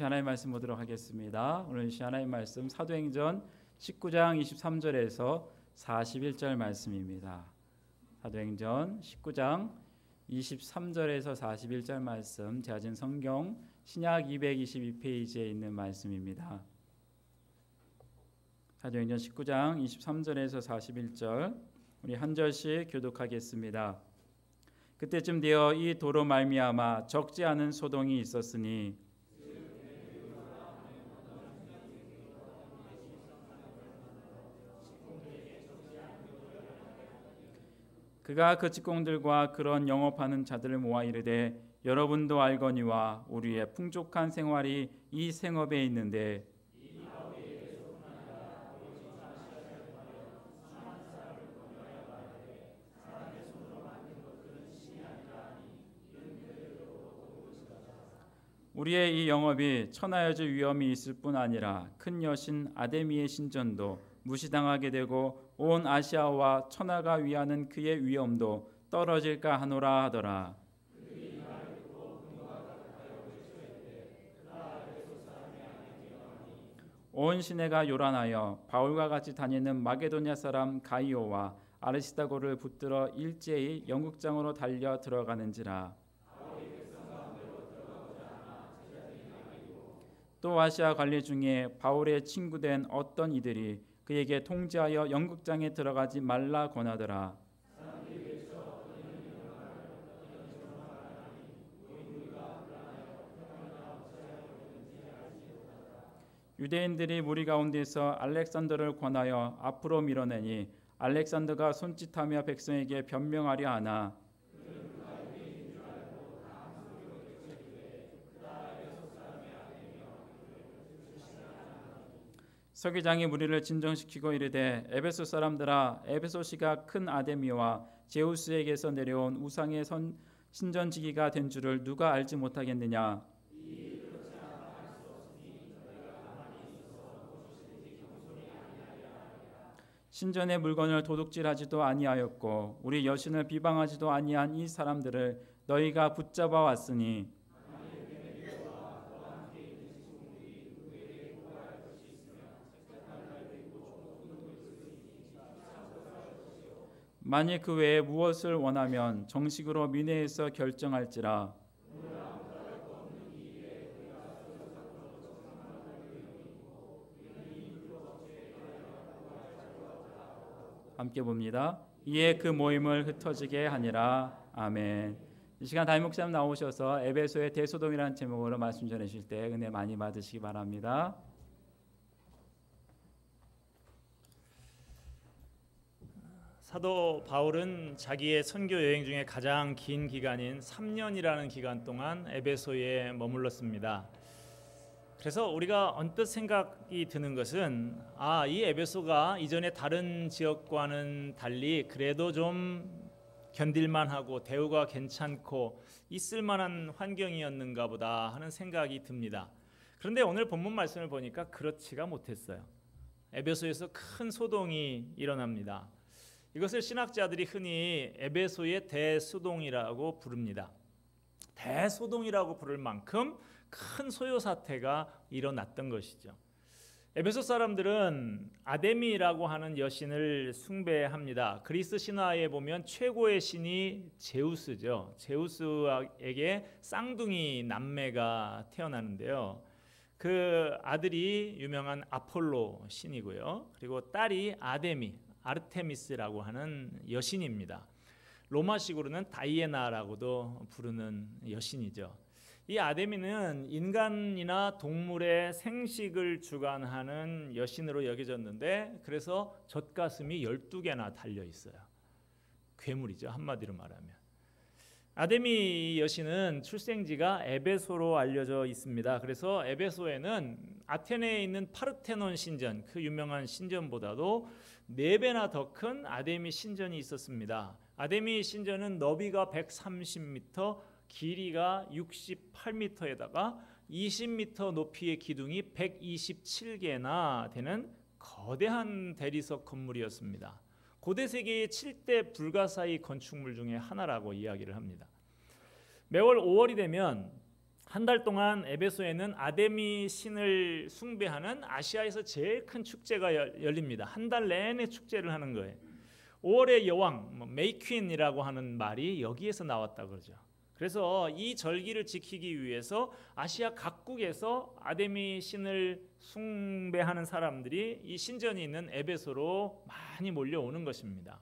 같이 하나님의 말씀 보도록 하겠습니다. 오늘 이 하나님의 말씀 사도행전 19장 23절에서 41절 말씀입니다. 사도행전 19장 23절에서 41절 말씀, 제가 진 성경 신약 222페이지에 있는 말씀입니다. 사도행전 19장 23절에서 41절 우리 한 절씩 교독하겠습니다. 그때쯤 되어 이 도로 말미암아 적지 않은 소동이 있었으니 그가 그 직공들과 그런 영업하는 자들을 모아 이르되 여러분도 알거니와 우리의 풍족한 생활이 이 생업에 있는데 우리의 이 영업이 천하여질 위험이 있을 뿐 아니라 큰 여신 아데미의 신전도 무시당하게 되고 온 아시아와 천하가 위하는 그의 위엄도 떨어질까 하노라 하더라. 온 시내가 요란하여 바울과 같이 다니는 마게도냐 사람 가이오와 아르시다고를 붙들어 일제히 영국장으로 달려 들어가는지라. 또 아시아 관리 중에 바울의 친구된 어떤 이들이 그에게 통지하여 영국장에 들어가지 말라 권하더라. 유대인들이 무리 가운데서 알렉산더를 권하여 앞으로 밀어내니 알렉산더가 손짓하며 백성에게 변명하려 하나 서기장이 무리를 진정시키고 이르되 에베소 사람들아, 에베소시가 큰 아데미와 제우스에게서 내려온 우상의 신전지기가 된 줄을 누가 알지 못하겠느냐. 신전의 물건을 도둑질하지도 아니하였고 우리 여신을 비방하지도 아니한 이 사람들을 너희가 붙잡아 왔으니 만일 그 외에 무엇을 원하면 정식으로 민회에서 결정할지라. 함께 봅니다. 이에 그 모임을 흩어지게 하니라. 아멘. 이 시간 담임 목사님 나오셔서 에베소의 대소동이라는 제목으로 말씀 전해주실 때 은혜 많이 받으시기 바랍니다. 사도 바울은 자기의 선교 여행 중에 가장 긴 기간인 3년이라는 기간 동안 에베소에 머물렀습니다. 그래서 우리가 언뜻 생각이 드는 것은 이 에베소가 이전에 다른 지역과는 달리 그래도 좀 견딜만하고 대우가 괜찮고 있을만한 환경이었는가 보다 하는 생각이 듭니다. 그런데 오늘 본문 말씀을 보니까 그렇지가 못했어요. 에베소에서 큰 소동이 일어납니다. 이것을 신학자들이 흔히 에베소의 대소동이라고 부릅니다. 대소동이라고 부를 만큼 큰 소요 사태가 일어났던 것이죠. 에베소 사람들은 아데미라고 하는 여신을 숭배합니다. 그리스 신화에 보면 최고의 신이 제우스죠. 제우스에게 쌍둥이 남매가 태어나는데요. 그 아들이 유명한 아폴로 신이고요. 그리고 딸이 아르테미스라고 하는 여신입니다. 로마식으로는 다이애나라고도 부르는 여신이죠. 이 아데미는 인간이나 동물의 생식을 주관하는 여신으로 여겨졌는데 그래서 젖가슴이 12개나 달려 있어요. 괴물이죠, 한마디로 말하면. 아데미 여신은 출생지가 에베소로 알려져 있습니다. 그래서 에베소에는 아테네에 있는 파르테논 신전, 그 유명한 신전보다도 4배나 더 큰 아데미 신전이 있었습니다. 아데미 신전은 너비가 130m, 길이가 68m에다가 20m 높이의 기둥이 127개나 되는 거대한 대리석 건물이었습니다. 고대 세계의 7대 불가사의 건축물 중에 하나라고 이야기를 합니다. 매월 5월이 되면 한 달 동안 에베소에는 아데미 신을 숭배하는 아시아에서 제일 큰 축제가 열립니다. 한 달 내내 축제를 하는 거예요. 5월의 여왕, 메이퀸이라고 하는 말이 여기에서 나왔다 그러죠. 그래서 이 절기를 지키기 위해서 아시아 각국에서 아데미 신을 숭배하는 사람들이 이 신전이 있는 에베소로 많이 몰려오는 것입니다.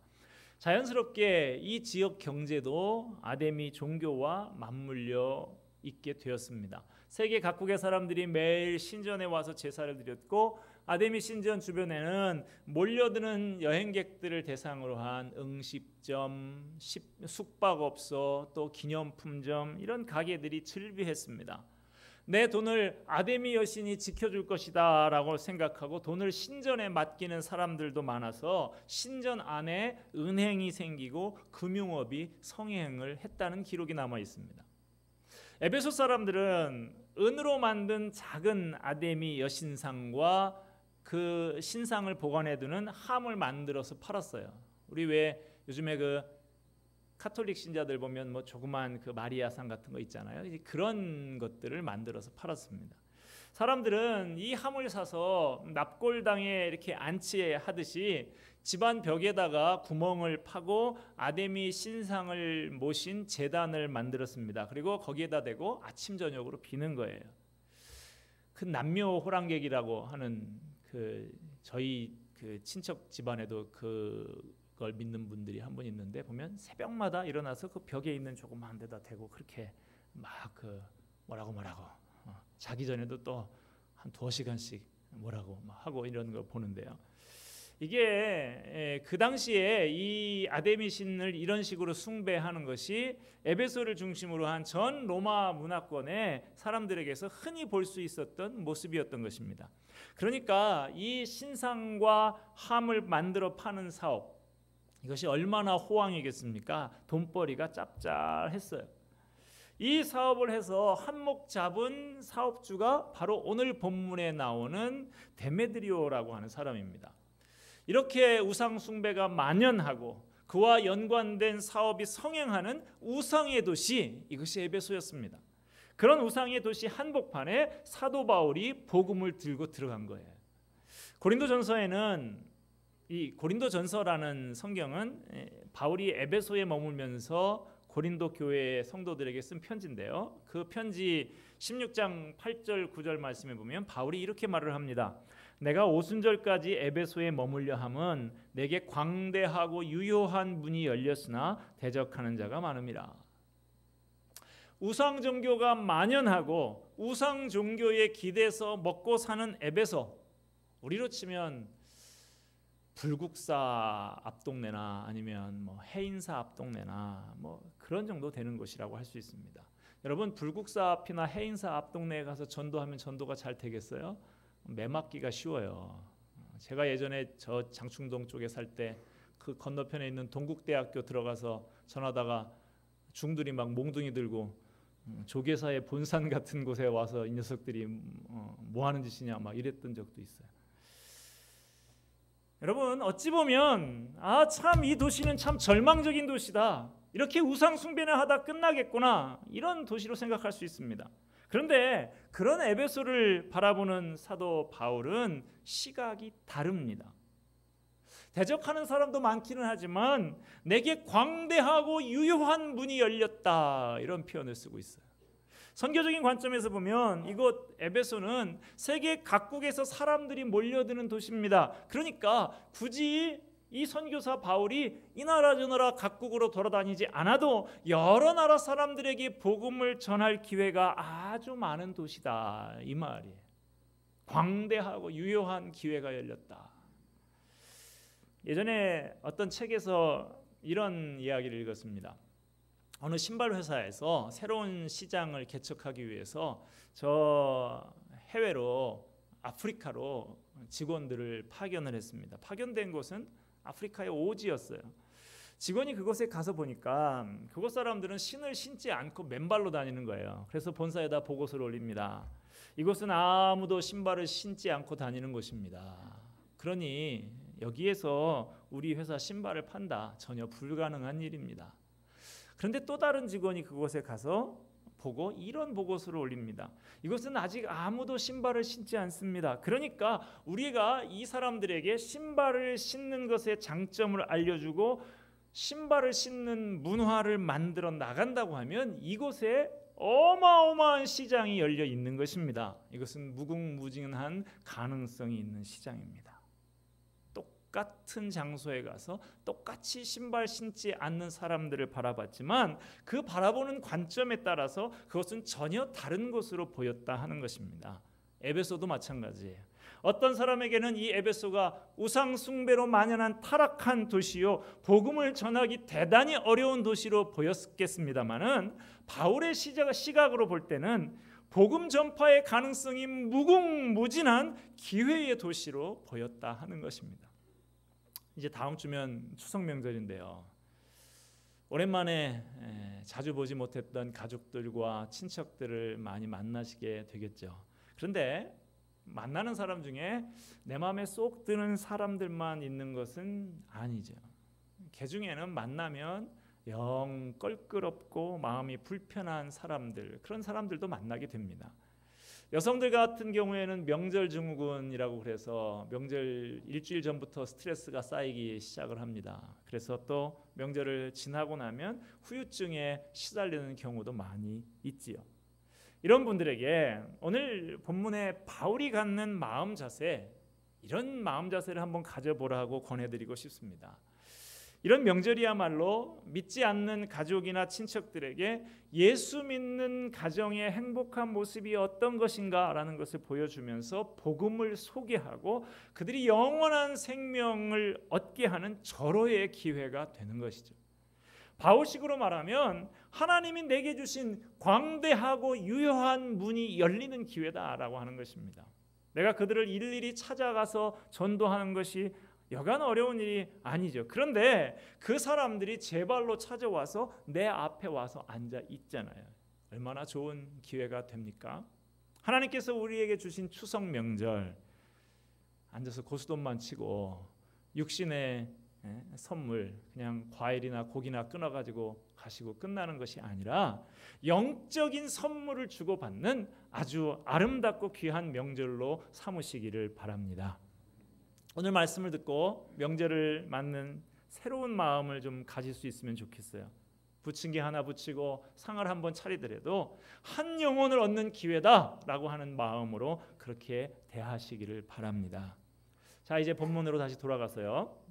자연스럽게 이 지역 경제도 아데미 종교와 맞물려 있게 되었습니다. 세계 각국의 사람들이 매일 신전에 와서 제사를 드렸고, 아데미 신전 주변에는 몰려드는 여행객들을 대상으로 한 음식점, 숙박업소, 또 기념품점, 이런 가게들이 즐비했습니다. 내 돈을 아데미 여신이 지켜줄 것이다 라고 생각하고 돈을 신전에 맡기는 사람들도 많아서 신전 안에 은행이 생기고 금융업이 성행을 했다는 기록이 남아 있습니다. 에베소 사람들은 은으로 만든 작은 아데미 여신상과 그 신상을 보관해두는 함을 만들어서 팔았어요. 우리 왜 요즘에 그 카톨릭 신자들 보면 뭐 조그만 그 마리아상 같은 거 있잖아요. 그런 것들을 만들어서 팔았습니다. 사람들은 이 함을 사서 납골당에 이렇게 안치하듯이 집안 벽에다가 구멍을 파고 아데미 신상을 모신 제단을 만들었습니다. 그리고 거기에다 대고 아침 저녁으로 비는 거예요. 그 남묘 호랑객이라고 하는 그 저희 그 친척 집안에도 그걸 믿는 분들이 한 분 있는데, 보면 새벽마다 일어나서 그 벽에 있는 조그만 데다 대고 그렇게 막 그 뭐라고 자기 전에도 또 한 2시간씩 뭐라고 막 하고 이런 걸 보는데요. 이게 그 당시에 이 아데미 신을 이런 식으로 숭배하는 것이 에베소를 중심으로 한 전 로마 문화권의 사람들에게서 흔히 볼 수 있었던 모습이었던 것입니다. 그러니까 이 신상과 함을 만들어 파는 사업, 이것이 얼마나 호황이겠습니까? 돈벌이가 짭짤했어요. 이 사업을 해서 한몫 잡은 사업주가 바로 오늘 본문에 나오는 데메드리오라고 하는 사람입니다. 이렇게 우상 숭배가 만연하고 그와 연관된 사업이 성행하는 우상의 도시, 이것이 에베소였습니다. 그런 우상의 도시 한복판에 사도 바울이 복음을 들고 들어간 거예요. 고린도전서에는, 이 고린도전서라는 성경은 바울이 에베소에 머물면서 고린도 교회의 성도들에게 쓴 편지인데요. 그 편지 16장 8절 9절 말씀에 보면 바울이 이렇게 말을 합니다. 내가 오순절까지 에베소에 머물려 함은 내게 광대하고 유효한 문이 열렸으나 대적하는 자가 많음이라. 우상 종교가 만연하고 우상 종교에 기대서 먹고 사는 에베소, 우리로 치면 불국사 앞동네나 아니면 뭐 해인사 앞동네나 뭐 그런 정도 되는 곳이라고 할 수 있습니다. 여러분, 불국사 앞이나 해인사 앞동네에 가서 전도하면 전도가 잘 되겠어요? 매 맞기가 쉬워요. 제가 예전에 저 장충동 쪽에 살 때 그 건너편에 있는 동국대학교 들어가서 전하다가 중들이 막 몽둥이 들고 조계사의 본산 같은 곳에 와서 이 녀석들이 뭐 하는 짓이냐 막 이랬던 적도 있어요. 여러분, 어찌 보면 참 이 도시는 참 절망적인 도시다, 이렇게 우상 숭배나 하다 끝나겠구나, 이런 도시로 생각할 수 있습니다. 그런데 그런 에베소를 바라보는 사도 바울은 시각이 다릅니다. 대적하는 사람도 많기는 하지만 내게 광대하고 유효한 문이 열렸다, 이런 표현을 쓰고 있어요. 선교적인 관점에서 보면 이곳 에베소는 세계 각국에서 사람들이 몰려드는 도시입니다. 그러니까 굳이 이 선교사 바울이 이 나라 저 나라 각국으로 돌아다니지 않아도 여러 나라 사람들에게 복음을 전할 기회가 아주 많은 도시다, 이 말이에요. 광대하고 유효한 기회가 열렸다. 예전에 어떤 책에서 이런 이야기를 읽었습니다. 어느 신발 회사에서 새로운 시장을 개척하기 위해서 저 해외로, 아프리카로 직원들을 파견을 했습니다. 파견된 곳은 아프리카의 오지였어요. 직원이 그곳에 가서 보니까 그곳 사람들은 신을 신지 않고 맨발로 다니는 거예요. 그래서 본사에다 보고서를 올립니다. 이곳은 아무도 신발을 신지 않고 다니는 곳입니다. 그러니 여기에서 우리 회사 신발을 판다 전혀 불가능한 일입니다. 그런데 또 다른 직원이 그곳에 가서 보고 이런 보고서를 올립니다. 이것은 아직 아무도 신발을 신지 않습니다. 그러니까 우리가 이 사람들에게 신발을 신는 것의 장점을 알려주고 신발을 신는 문화를 만들어 나간다고 하면 이곳에 어마어마한 시장이 열려 있는 것입니다. 이것은 무궁무진한 가능성이 있는 시장입니다. 똑같은 장소에 가서 똑같이 신발 신지 않는 사람들을 바라봤지만 그 바라보는 관점에 따라서 그것은 전혀 다른 것으로 보였다 하는 것입니다. 에베소도 마찬가지예요. 어떤 사람에게는 이 에베소가 우상 숭배로 만연한 타락한 도시요 복음을 전하기 대단히 어려운 도시로 보였겠습니다마는 바울의 시각으로 볼 때는 복음 전파의 가능성이 무궁무진한 기회의 도시로 보였다 하는 것입니다. 이제 다음 주면 추석 명절인데요. 오랜만에 자주 보지 못했던 가족들과 친척들을 많이 만나시게 되겠죠. 그런데 만나는 사람 중에 내 마음에 쏙 드는 사람들만 있는 것은 아니죠. 그 중에는 만나면 영 껄끄럽고 마음이 불편한 사람들, 그런 사람들도 만나게 됩니다. 여성들 같은 경우에는 명절 증후군이라고 그래서 명절 일주일 전부터 스트레스가 쌓이기 시작을 합니다. 그래서 또 명절을 지나고 나면 후유증에 시달리는 경우도 많이 있지요. 이런 분들에게 오늘 본문에 바울이 갖는 마음 자세, 이런 마음 자세를 한번 가져보라고 권해드리고 싶습니다. 이런 명절이야말로 믿지 않는 가족이나 친척들에게 예수 믿는 가정의 행복한 모습이 어떤 것인가라는 것을 보여주면서 복음을 소개하고 그들이 영원한 생명을 얻게 하는 절호의 기회가 되는 것이죠. 바울식으로 말하면 하나님이 내게 주신 광대하고 유효한 문이 열리는 기회다라고 하는 것입니다. 내가 그들을 일일이 찾아가서 전도하는 것이 여간 어려운 일이 아니죠. 그런데 그 사람들이 제 발로 찾아와서 내 앞에 와서 앉아 있잖아요. 얼마나 좋은 기회가 됩니까? 하나님께서 우리에게 주신 추석 명절 앉아서 고스톱만 치고 육신의 선물 그냥 과일이나 고기나 끊어가지고 가시고 끝나는 것이 아니라 영적인 선물을 주고받는 아주 아름답고 귀한 명절로 삼으시기를 바랍니다. 오늘 말씀을 듣고 명절을 맞는 새로운 마음을 좀 가질 수 있으면 좋겠어요. 부침개 하나 부치고 상을 한번 차리더라도 한 영혼을 얻는 기회다라고 하는 마음으로 그렇게 대하시기를 바랍니다. 자, 이제 본문으로 다시 돌아가서요.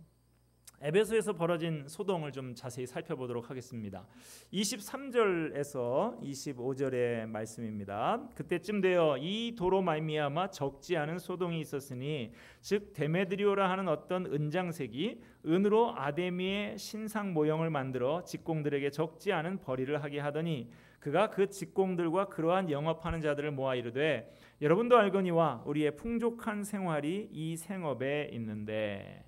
에베소에서 벌어진 소동을 좀 자세히 살펴보도록 하겠습니다. 23절에서 25절의 말씀입니다. 그때쯤 되어 이 도로 말미암아 적지 않은 소동이 있었으니 즉 데메드리오라 하는 어떤 은장색이 은으로 아데미의 신상 모형을 만들어 직공들에게 적지 않은 벌이를 하게 하더니 그가 그 직공들과 그러한 영업하는 자들을 모아 이르되 여러분도 알거니와 우리의 풍족한 생활이 이 생업에 있는데.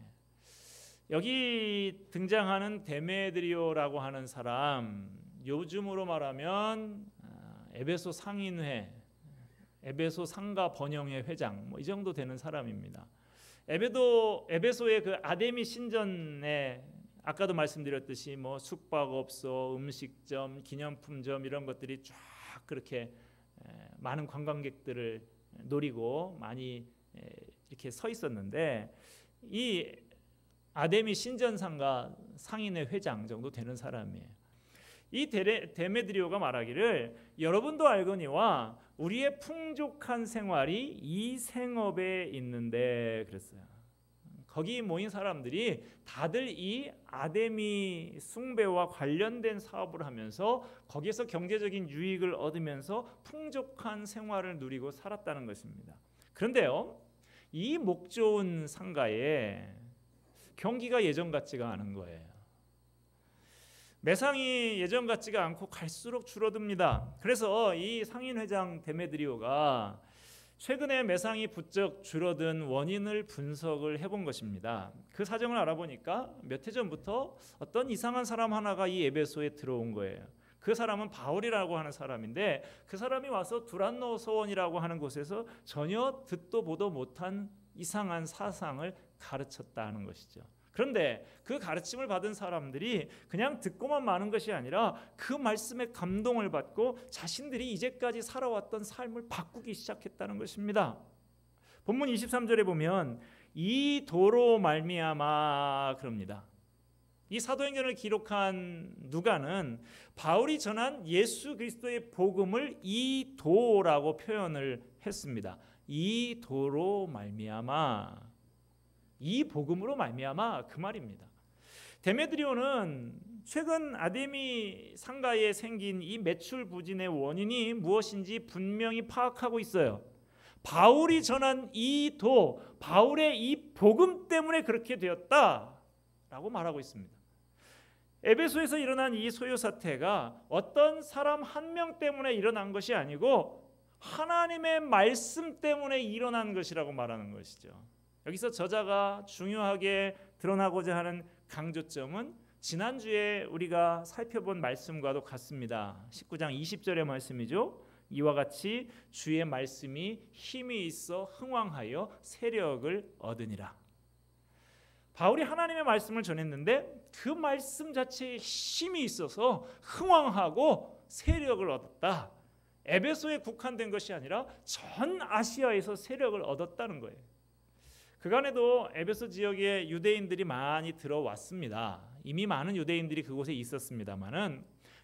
여기 등장하는 데메드리오라고 하는 사람, 요즘으로 말하면 에베소 상인회, 에베소 상가 번영회 회장 이 정도 되는 사람입니다. 에베소의 그 아데미 신전에 아까도 말씀드렸듯이 숙박업소, 음식점, 기념품점 이런 것들이 쫙 그렇게 많은 관광객들을 노리고 많이 이렇게 서 있었는데 이 아데미 신전상가 상인회 회장 정도 되는 사람이에요. 이 데메드리오가 말하기를 여러분도 알거니와 우리의 풍족한 생활이 이 생업에 있는데 그랬어요. 거기 모인 사람들이 다들 이 아데미 숭배와 관련된 사업을 하면서 거기에서 경제적인 유익을 얻으면서 풍족한 생활을 누리고 살았다는 것입니다. 그런데요, 이 목 좋은 상가에 경기가 예전 같지가 않은 거예요. 매상이 예전 같지가 않고 갈수록 줄어듭니다. 그래서 이 상인회장 데메드리오가 최근에 매상이 부쩍 줄어든 원인을 분석을 해본 것입니다. 그 사정을 알아보니까 몇 해 전부터 어떤 이상한 사람 하나가 이 에베소에 들어온 거예요. 그 사람은 바울이라고 하는 사람인데 그 사람이 와서 두란노 소원이라고 하는 곳에서 전혀 듣도 보도 못한 이상한 사상을 가르쳤다는 것이죠. 그런데 그 가르침을 받은 사람들이 그냥 듣고만 마는 것이 아니라 그 말씀에 감동을 받고 자신들이 이제까지 살아왔던 삶을 바꾸기 시작했다는 것입니다. 본문 23절에 보면 이 도로 말미암아 그럽니다. 이 사도행전을 기록한 누가는 바울이 전한 예수 그리스도의 복음을 이 도라고 표현을 했습니다. 이 도로 말미암아, 이 복음으로 말미암아 그 말입니다. 데메드리오는 최근 아데미 상가에 생긴 이 매출 부진의 원인이 무엇인지 분명히 파악하고 있어요. 바울이 전한 이 도, 바울의 이 복음 때문에 그렇게 되었다라고 말하고 있습니다. 에베소에서 일어난 이 소요 사태가 어떤 사람 한 명 때문에 일어난 것이 아니고 하나님의 말씀 때문에 일어난 것이라고 말하는 것이죠. 여기서 저자가 중요하게 드러나고자 하는 강조점은 지난주에 우리가 살펴본 말씀과도 같습니다. 19장 20절의 말씀이죠. 이와 같이 주의 말씀이 힘이 있어 흥왕하여 세력을 얻으니라. 바울이 하나님의 말씀을 전했는데 그 말씀 자체에 힘이 있어서 흥왕하고 세력을 얻었다. 에베소에 국한된 것이 아니라 전 아시아에서 세력을 얻었다는 거예요. 그간에도 에베소 지역에 유대인들이 많이 들어왔습니다. 이미 많은 유대인들이 그곳에 있었습니다만은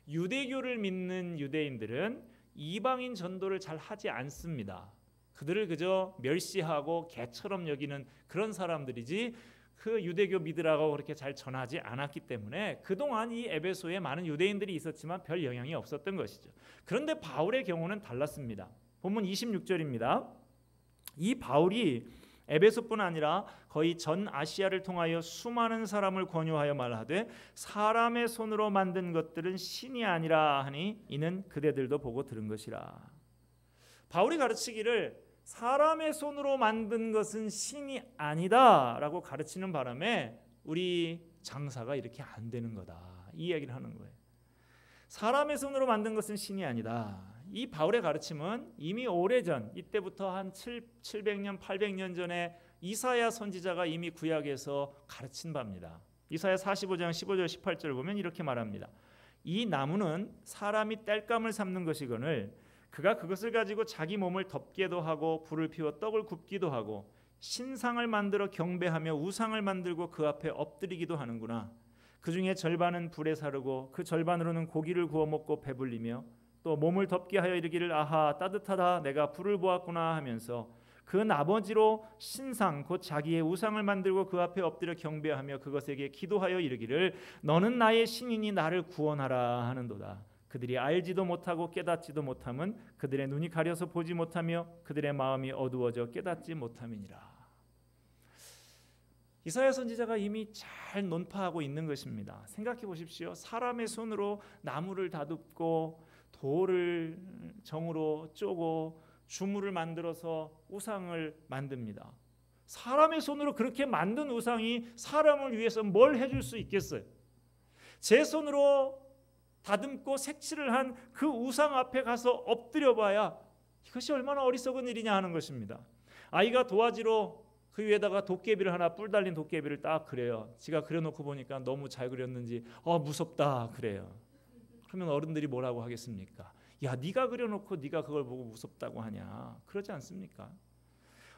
유대교를 믿는 유대인들은 이방인 전도를 잘 하지 않습니다. 그들을 그저 멸시하고 개처럼 여기는 그런 사람들이지 그 유대교 믿으라고 그렇게 잘 전하지 않았기 때문에 그동안 이 에베소에 많은 유대인들이 있었지만 별 영향이 없었던 것이죠. 그런데 바울의 경우는 달랐습니다. 본문 26절입니다. 이 바울이 에베소뿐 아니라 거의 전 아시아를 통하여 수많은 사람을 권유하여 말하되 사람의 손으로 만든 것들은 신이 아니라 하니 이는 그대들도 보고 들은 것이라. 바울이 가르치기를 사람의 손으로 만든 것은 신이 아니다라고 가르치는 바람에 우리 장사가 이렇게 안 되는 거다, 이 이야기를 하는 거예요. 사람의 손으로 만든 것은 신이 아니다. 이 바울의 가르침은 이미 오래전, 이때부터 한 700년 800년 전에 이사야 선지자가 이미 구약에서 가르친 바입니다. 이사야 45장 15절 18절을 보면 이렇게 말합니다. 이 나무는 사람이 땔감을 삼는 것이거늘 그가 그것을 가지고 자기 몸을 덮게도 하고 불을 피워 떡을 굽기도 하고 신상을 만들어 경배하며 우상을 만들고 그 앞에 엎드리기도 하는구나. 그 중에 절반은 불에 사르고 그 절반으로는 고기를 구워 먹고 배불리며 또 몸을 덮게 하여 이르기를 아하 따뜻하다 내가 불을 보았구나 하면서 그 나머지로 신상 곧 자기의 우상을 만들고 그 앞에 엎드려 경배하며 그것에게 기도하여 이르기를 너는 나의 신이니 나를 구원하라 하는도다. 그들이 알지도 못하고 깨닫지도 못함은 그들의 눈이 가려서 보지 못하며 그들의 마음이 어두워져 깨닫지 못함이니라. 이사야 선지자가 이미 잘 논파하고 있는 것입니다. 생각해 보십시오. 사람의 손으로 나무를 다듬고 돌을 정으로 쪼고 주물을 만들어서 우상을 만듭니다. 사람의 손으로 그렇게 만든 우상이 사람을 위해서 뭘 해줄 수 있겠어요? 제 손으로 다듬고 색칠을 한 그 우상 앞에 가서 엎드려봐야 이것이 얼마나 어리석은 일이냐 하는 것입니다. 아이가 도화지로 그 위에다가 도깨비를 하나 뿔 달린 도깨비를 딱 그려요. 지가 그려놓고 보니까 너무 잘 그렸는지 무섭다 그래요. 그러면 어른들이 뭐라고 하겠습니까? 야, 네가 그려놓고 네가 그걸 보고 무섭다고 하냐? 그러지 않습니까?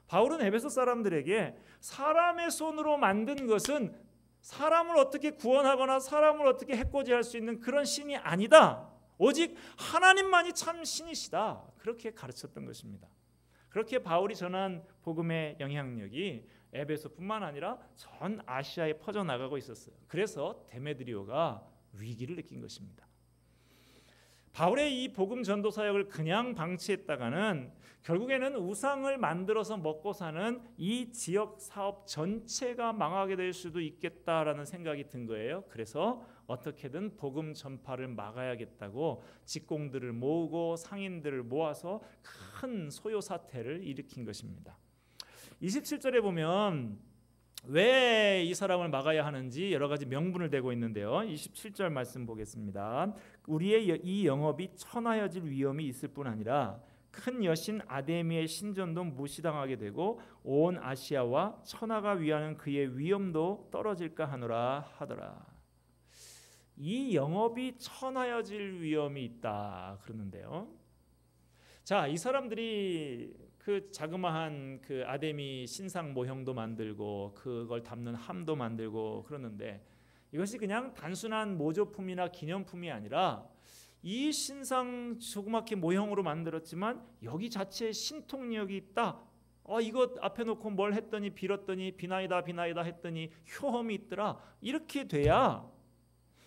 바울은 에베소 사람들에게 사람의 손으로 만든 것은 사람을 어떻게 구원하거나 사람을 어떻게 해코지할 수 있는 그런 신이 아니다. 오직 하나님만이 참 신이시다. 그렇게 가르쳤던 것입니다. 그렇게 바울이 전한 복음의 영향력이 에베소뿐만 아니라 전 아시아에 퍼져나가고 있었어요. 그래서 데메드리오가 위기를 느낀 것입니다. 바울의 이 복음 전도 사역을 그냥 방치했다가는 결국에는 우상을 만들어서 먹고 사는 이 지역 사업 전체가 망하게 될 수도 있겠다라는 생각이 든 거예요. 그래서 어떻게든 복음 전파를 막아야겠다고 직공들을 모으고 상인들을 모아서 큰 소요 사태를 일으킨 것입니다. 27절에 보면 왜 이 사람을 막아야 하는지 여러 가지 명분을 대고 있는데요. 27절 말씀 보겠습니다. 우리의 이 영업이 천하여질 위험이 있을 뿐 아니라 큰 여신 아데미의 신전도 무시당하게 되고 온 아시아와 천하가 위하는 그의 위엄도 떨어질까 하노라 하더라. 이 영업이 천하여질 위험이 있다 그러는데요. 자, 이 사람들이 그 자그마한 그 아데미 신상 모형도 만들고 그걸 담는 함도 만들고 그러는데 이것이 그냥 단순한 모조품이나 기념품이 아니라 이 신상 조그맣게 모형으로 만들었지만 여기 자체에 신통력이 있다. 이것 앞에 놓고 뭘 했더니 빌었더니 비나이다 비나이다 했더니 효험이 있더라. 이렇게 돼야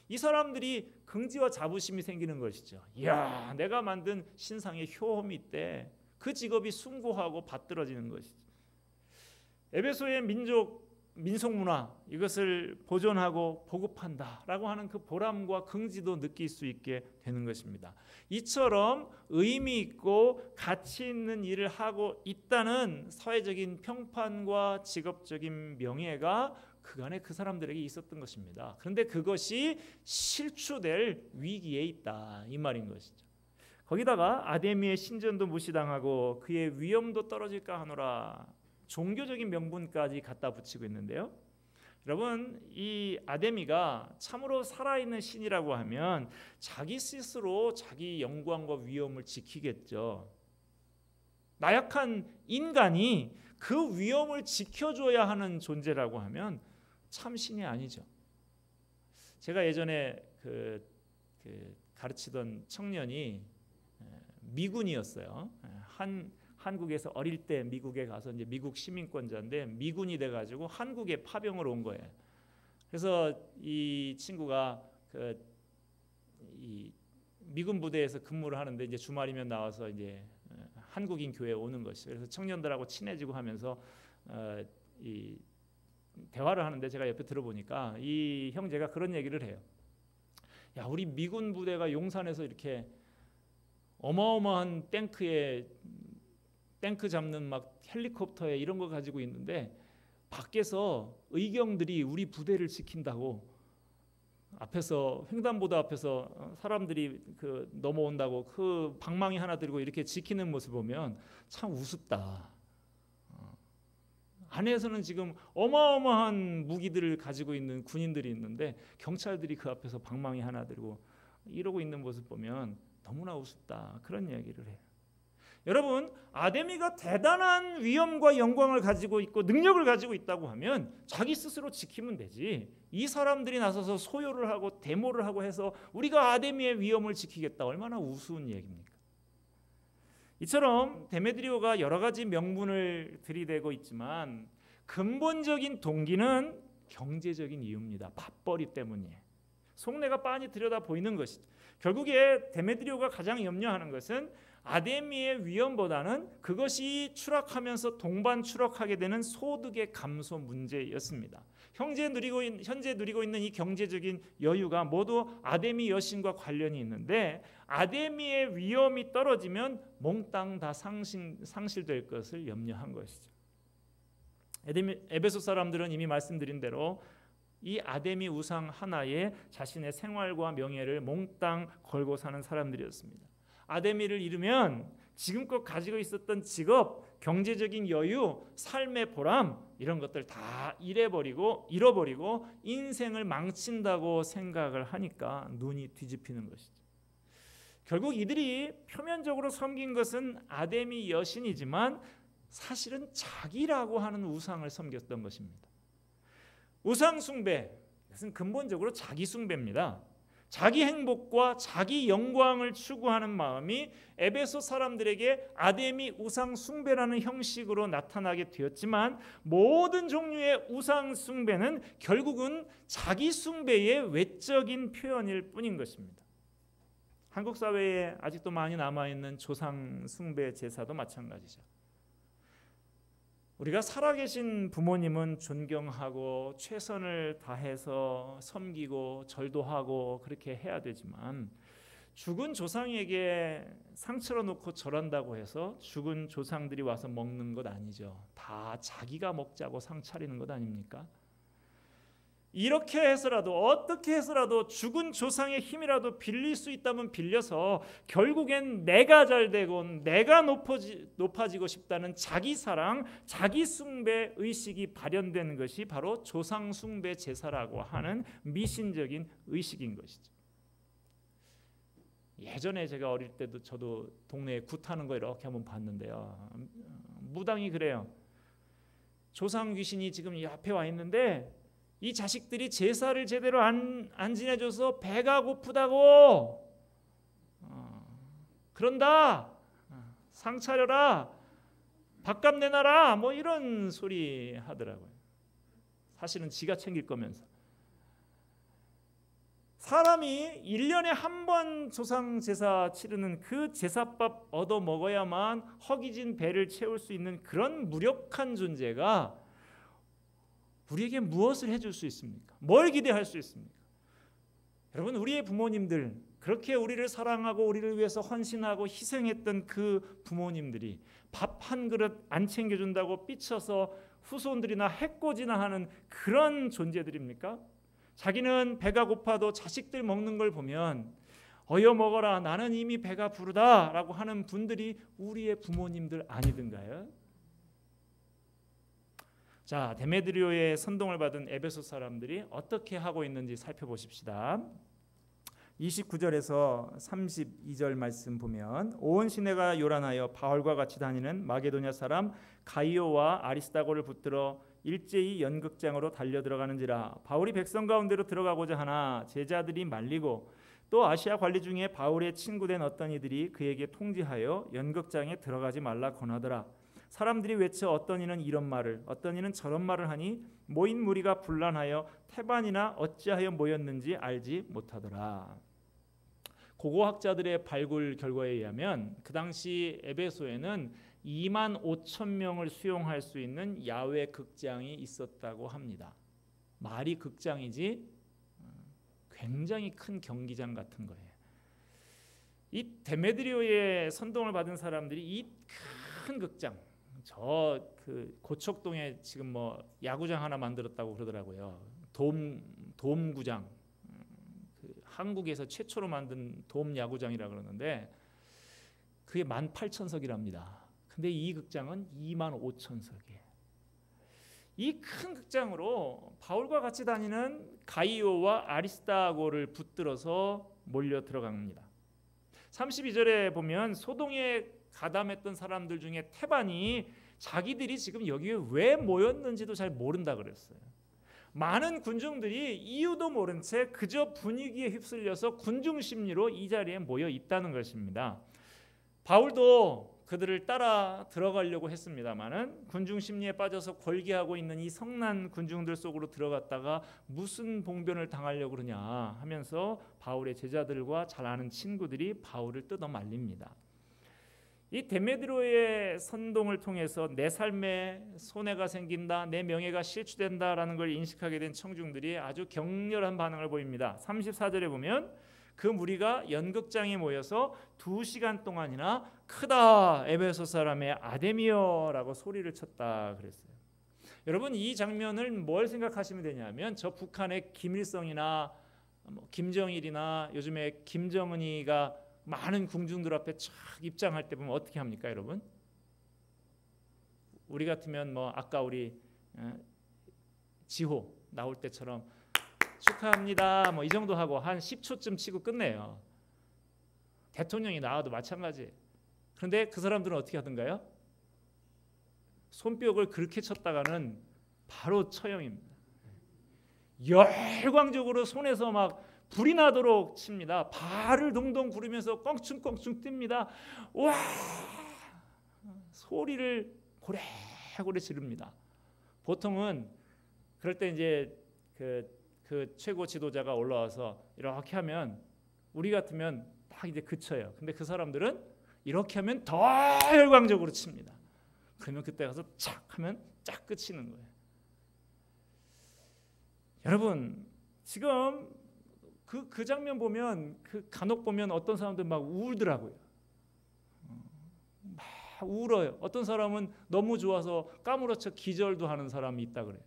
이 사람들이 긍지와 자부심이 생기는 것이죠. 이야, 내가 만든 신상에 효험이 있대. 그 직업이 숭고하고 받들어지는 것이죠. 에베소의 민속 문화 이것을 보존하고 보급한다라고 하는 그 보람과 긍지도 느낄 수 있게 되는 것입니다. 이처럼 의미 있고 가치 있는 일을 하고 있다는 사회적인 평판과 직업적인 명예가 그간에 그 사람들에게 있었던 것입니다. 그런데 그것이 실추될 위기에 있다 이 말인 것이죠. 거기다가 아데미의 신전도 무시당하고 그의 위엄도 떨어질까 하노라. 종교적인 명분까지 갖다 붙이고 있는데요. 여러분, 이 아데미가 참으로 살아있는 신이라고 하면 자기 스스로 자기 영광과 위엄을 지키겠죠. 나약한 인간이 그 위엄을 지켜줘야 하는 존재라고 하면 참 신이 아니죠. 제가 예전에 가르치던 청년이 미군이었어요. 한국에서 어릴 때 미국에 가서 이제 미국 시민권자인데 미군이 돼가지고 한국에 파병을 온 거예요. 그래서 이 친구가 이 미군 부대에서 근무를 하는데 이제 주말이면 나와서 이제 한국인 교회에 오는 것이죠. 그래서 청년들하고 친해지고 하면서 이 대화를 하는데 제가 옆에 들어보니까 이 형제가 그런 얘기를 해요. 야, 우리 미군 부대가 용산에서 이렇게 어마어마한 탱크 잡는 막 헬리콥터에 이런 거 가지고 있는데 밖에서 의경들이 우리 부대를 지킨다고 앞에서 횡단보도 앞에서 사람들이 넘어온다고 그 방망이 하나 들고 이렇게 지키는 모습 보면 참 우습다. 안에서는 지금 어마어마한 무기들을 가지고 있는 군인들이 있는데 경찰들이 그 앞에서 방망이 하나 들고 이러고 있는 모습 보면 너무나 우습다. 그런 이야기를 해요. 여러분, 아데미가 대단한 위엄과 영광을 가지고 있고 능력을 가지고 있다고 하면 자기 스스로 지키면 되지. 이 사람들이 나서서 소요를 하고 데모를 하고 해서 우리가 아데미의 위엄을 지키겠다. 얼마나 우스운 얘기입니까? 이처럼 데메드리오가 여러 가지 명분을 들이대고 있지만 근본적인 동기는 경제적인 이유입니다. 밥벌이 때문이에요. 속내가 빤히 들여다 보이는 것이죠. 결국에 데메드리오가 가장 염려하는 것은 아데미의 위엄보다는 그것이 추락하면서 동반 추락하게 되는 소득의 감소 문제였습니다. 현재 누리고 있는 이 경제적인 여유가 모두 아데미 여신과 관련이 있는데 아데미의 위엄이 떨어지면 몽땅 다 상실될 것을 염려한 것이죠. 에베소 사람들은 이미 말씀드린 대로 이 아데미 우상 하나에 자신의 생활과 명예를 몽땅 걸고 사는 사람들이었습니다. 아데미를 잃으면 지금껏 가지고 있었던 직업, 경제적인 여유, 삶의 보람 이런 것들 다 잃어버리고 인생을 망친다고 생각을 하니까 눈이 뒤집히는 것이죠. 결국 이들이 표면적으로 섬긴 것은 아데미 여신이지만 사실은 자기라고 하는 우상을 섬겼던 것입니다. 우상 숭배, 이것은 근본적으로 자기 숭배입니다. 자기 행복과 자기 영광을 추구하는 마음이 에베소 사람들에게 아데미 우상 숭배라는 형식으로 나타나게 되었지만 모든 종류의 우상 숭배는 결국은 자기 숭배의 외적인 표현일 뿐인 것입니다. 한국 사회에 아직도 많이 남아있는 조상 숭배 제사도 마찬가지죠. 우리가 살아계신 부모님은 존경하고 최선을 다해서 섬기고 절도 하고 그렇게 해야 되지만 죽은 조상에게 상처로 놓고 절한다고 해서 죽은 조상들이 와서 먹는 것 아니죠. 다 자기가 먹자고 상 차리는 것 아닙니까? 이렇게 해서라도 어떻게 해서라도 죽은 조상의 힘이라도 빌릴 수 있다면 빌려서 결국엔 내가 잘 되고 내가 높아지고 싶다는 자기 사랑, 자기 숭배 의식이 발현되는 것이 바로 조상 숭배 제사라고 하는 미신적인 의식인 것이죠. 예전에 제가 어릴 때도 저도 동네에 굿하는 거 이렇게 한번 봤는데요. 무당이 그래요. 조상 귀신이 지금 이 앞에 와 있는데 이 자식들이 제사를 제대로 안 지내줘서 배가 고프다고 그런다. 상 차려라. 밥값 내놔라. 뭐 이런 소리 하더라고요. 사실은 지가 챙길 거면서. 사람이 1년에 한 번 조상 제사 치르는 그 제사밥 얻어 먹어야만 허기진 배를 채울 수 있는 그런 무력한 존재가 우리에게 무엇을 해줄 수 있습니까? 뭘 기대할 수 있습니까? 여러분, 우리의 부모님들, 그렇게 우리를 사랑하고 우리를 위해서 헌신하고 희생했던 그 부모님들이 밥 한 그릇 안 챙겨준다고 삐쳐서 후손들이나 해코지나 하는 그런 존재들입니까? 자기는 배가 고파도 자식들 먹는 걸 보면 어여 먹어라, 나는 이미 배가 부르다 라고 하는 분들이 우리의 부모님들 아니든가요? 자, 데메드리오의 선동을 받은 에베소 사람들이 어떻게 하고 있는지 살펴보십시다. 29절에서 32절 말씀 보면 온 시내가 요란하여 바울과 같이 다니는 마게도냐 사람 가이오와 아리스다고를 붙들어 일제히 연극장으로 달려 들어가는지라. 바울이 백성 가운데로 들어가고자 하나 제자들이 말리고 또 아시아 관리 중에 바울의 친구된 어떤 이들이 그에게 통지하여 연극장에 들어가지 말라 권하더라. 사람들이 외쳐 어떤 이는 이런 말을 어떤 이는 저런 말을 하니 모인 무리가 분란하여 태반이나 어찌하여 모였는지 알지 못하더라. 고고학자들의 발굴 결과에 의하면 그 당시 에베소에는 2만 5천 명을 수용할 수 있는 야외 극장이 있었다고 합니다. 말이 극장이지 굉장히 큰 경기장 같은 거예요. 이 데메드리오의 선동을 받은 사람들이 이 큰 극장, 저 그 고척동에 지금 뭐 야구장 하나 만들었다고 그러더라고요. 돔구장, 그 한국에서 최초로 만든 돔 야구장이라 그러는데 그게 18,000석이랍니다. 근데 이 극장은 25,000석이에요. 이 큰 극장으로 바울과 같이 다니는 가이오와 아리스다고를 붙들어서 몰려 들어갑니다. 32절에 보면 소동에 가담했던 사람들 중에 태반이 자기들이 지금 여기에 왜 모였는지도 잘 모른다 그랬어요. 많은 군중들이 이유도 모른 채 그저 분위기에 휩쓸려서 군중 심리로 이 자리에 모여 있다는 것입니다. 바울도 그들을 따라 들어가려고 했습니다마는 군중 심리에 빠져서 골기하고 있는 이 성난 군중들 속으로 들어갔다가 무슨 봉변을 당하려고 그러냐 하면서 바울의 제자들과 잘 아는 친구들이 바울을 뜯어 말립니다. 이 데메드로의 선동을 통해서 내 삶에 손해가 생긴다, 내 명예가 실추된다라는 걸 인식하게 된 청중들이 아주 격렬한 반응을 보입니다. 34절에 보면 그 무리가 연극장에 모여서 2시간 동안이나 크다 에베소 사람의 아데미어라고 소리를 쳤다 그랬어요. 여러분, 이 장면을 뭘 생각하시면 되냐면 저 북한의 김일성이나 김정일이나 요즘에 김정은이가 많은 궁중들 앞에 쫙 입장할 때 보면 어떻게 합니까, 여러분? 우리 같으면 뭐 아까 우리 지호 나올 때처럼 축하합니다 뭐 이 정도 하고 한 10초쯤 치고 끝내요. 대통령이 나와도 마찬가지. 그런데 그 사람들은 어떻게 하던가요? 손뼉을 그렇게 쳤다가는 바로 처형입니다. 열광적으로 손에서 막 불이 나도록 칩니다. 발을 동동 구르면서 껑충껑충 뜁니다. 와! 소리를 고래고래 지릅니다. 보통은 그럴 때 이제 그 최고 지도자가 올라와서 이렇게 하면 우리 같으면 딱 이제 그쳐요. 근데 그 사람들은 이렇게 하면 더 열광적으로 칩니다. 그러면 그때 가서 착 하면 쫙 끝이는 거예요. 여러분, 지금 그 장면 보면 간혹 보면 어떤 사람들 막 울더라고요. 막 울어요. 어떤 사람은 너무 좋아서 까무러쳐 기절도 하는 사람이 있다 그래요.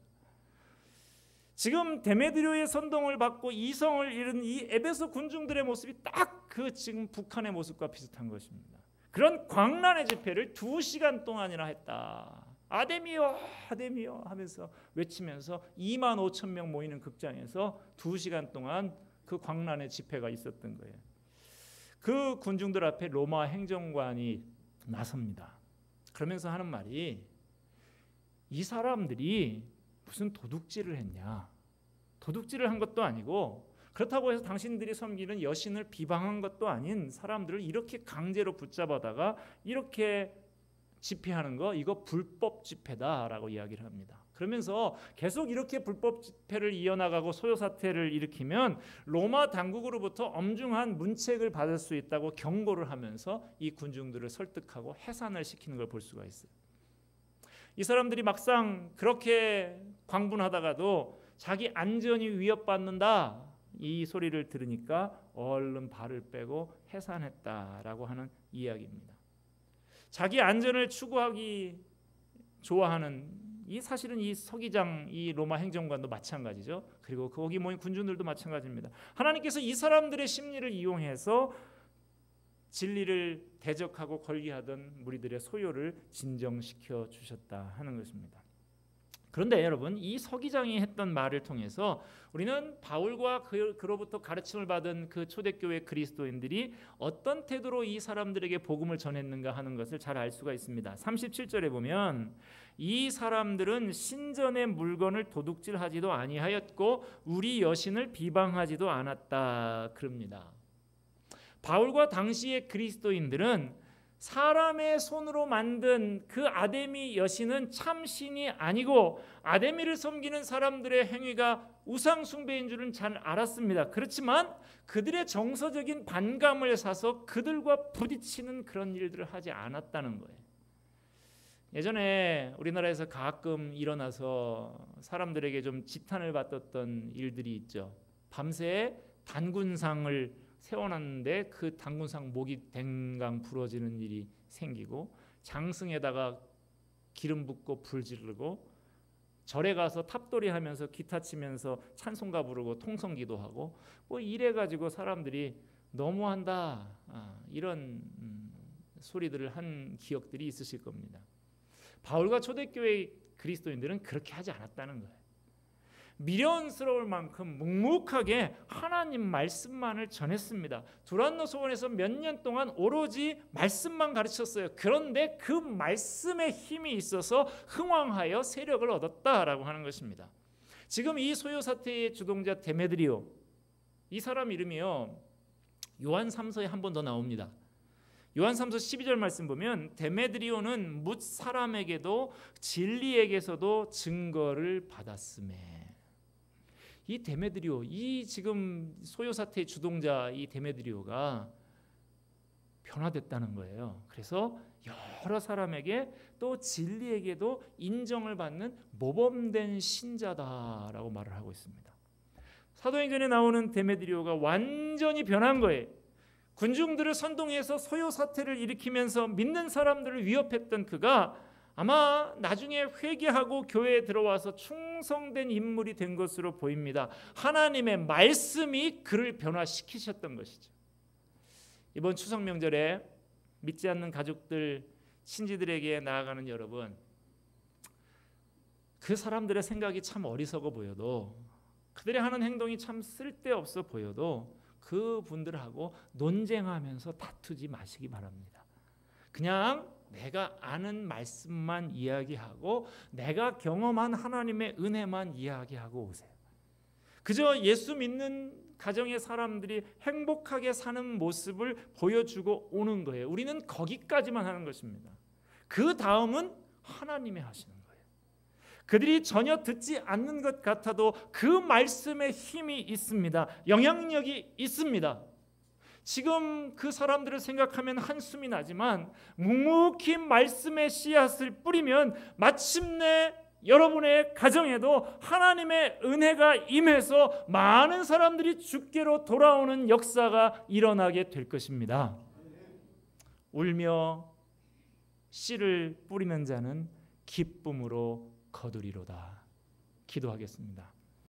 지금 데메드리오의 선동을 받고 이성을 잃은 이 에베소 군중들의 모습이 딱 그 지금 북한의 모습과 비슷한 것입니다. 그런 광란의 집회를 2시간 동안이나 했다. 아데미요 아데미요 하면서 외치면서 2만 5천 명 모이는 극장에서 2시간 동안 그 광란의 집회가 있었던 거예요. 그 군중들 앞에 로마 행정관이 나섭니다. 그러면서 하는 말이, 이 사람들이 무슨 도둑질을 했냐? 도둑질을 한 것도 아니고, 그렇다고 해서 당신들이 섬기는 여신을 비방한 것도 아닌 사람들을 이렇게 강제로 붙잡아다가 이렇게 집회하는 거, 이거 불법 집회다라고 이야기를 합니다. 그러면서 계속 이렇게 불법 집회를 이어나가고 소요 사태를 일으키면 로마 당국으로부터 엄중한 문책을 받을 수 있다고 경고를 하면서 이 군중들을 설득하고 해산을 시키는 걸 볼 수가 있어요. 이 사람들이 막상 그렇게 광분하다가도 자기 안전이 위협받는다, 이 소리를 들으니까 얼른 발을 빼고 해산했다라고 하는 이야기입니다. 자기 안전을 추구하기 좋아하는 사실은 이 서기장, 이 로마 행정관도 마찬가지죠. 그리고 거기 모인 군중들도 마찬가지입니다. 하나님께서 이 사람들의 심리를 이용해서 진리를 대적하고 걸기하던 무리들의 소요를 진정시켜 주셨다 하는 것입니다. 그런데 여러분, 이 서기장이 했던 말을 통해서 우리는 바울과 그로부터 가르침을 받은 그 초대교회 그리스도인들이 어떤 태도로 이 사람들에게 복음을 전했는가 하는 것을 잘 알 수가 있습니다. 37절에 보면 이 사람들은 신전의 물건을 도둑질하지도 아니하였고 우리 여신을 비방하지도 않았다 그럽니다. 바울과 당시의 그리스도인들은 사람의 손으로 만든 그 아데미 여신은 참 신이 아니고 아데미를 섬기는 사람들의 행위가 우상 숭배인 줄은 잘 알았습니다. 그렇지만 그들의 정서적인 반감을 사서 그들과 부딪히는 그런 일들을 하지 않았다는 거예요. 예전에 우리나라에서 가끔 일어나서 사람들에게 좀 지탄을 받았던 일들이 있죠. 밤새 단군상을 세워놨는데 그 단군상 목이 댕강 부러지는 일이 생기고, 장승에다가 기름 붓고 불 지르고, 절에 가서 탑돌이 하면서 기타 치면서 찬송가 부르고 통성기도 하고, 뭐 이래가지고 사람들이 너무한다, 이런 소리들을 한 기억들이 있으실 겁니다. 바울과 초대교회 그리스도인들은 그렇게 하지 않았다는 거예요. 미련스러울 만큼 묵묵하게 하나님 말씀만을 전했습니다. 두란노 소원에서 몇 년 동안 오로지 말씀만 가르쳤어요. 그런데 그 말씀에 힘이 있어서 흥왕하여 세력을 얻었다라고 하는 것입니다. 지금 이 소요 사태의 주동자 데메드리오, 이 사람 이름이요, 요한 3서에 한 번 더 나옵니다. 요한 3서 12절 말씀 보면 데메드리오는 뭇 사람에게도 진리에게서도 증거를 받았음에, 이 데메드리오, 이 지금 소요 사태의 주동자 이 데메드리오가 변화됐다는 거예요. 그래서 여러 사람에게 또 진리에게도 인정을 받는 모범된 신자다라고 말을 하고 있습니다. 사도행전에 나오는 데메드리오가 완전히 변한 거예요. 군중들을 선동해서 소요 사태를 일으키면서 믿는 사람들을 위협했던 그가 아마 나중에 회개하고 교회에 들어와서 충성된 인물이 된 것으로 보입니다. 하나님의 말씀이 그를 변화시키셨던 것이죠. 이번 추석 명절에 믿지 않는 가족들, 친지들에게 나아가는 여러분, 그 사람들의 생각이 참 어리석어 보여도, 그들의 하는 행동이 참 쓸데없어 보여도 그분들하고 논쟁하면서 다투지 마시기 바랍니다. 그냥 내가 아는 말씀만 이야기하고 내가 경험한 하나님의 은혜만 이야기하고 오세요. 그저 예수 믿는 가정의 사람들이 행복하게 사는 모습을 보여주고 오는 거예요. 우리는 거기까지만 하는 것입니다. 그 다음은 하나님이 하시는 거예요. 그들이 전혀 듣지 않는 것 같아도 그 말씀에 힘이 있습니다. 영향력이 있습니다. 지금 그 사람들을 생각하면 한숨이 나지만 묵묵히 말씀의 씨앗을 뿌리면 마침내 여러분의 가정에도 하나님의 은혜가 임해서 많은 사람들이 주께로 돌아오는 역사가 일어나게 될 것입니다. 울며 씨를 뿌리는 자는 기쁨으로 거두리로다. 기도하겠습니다.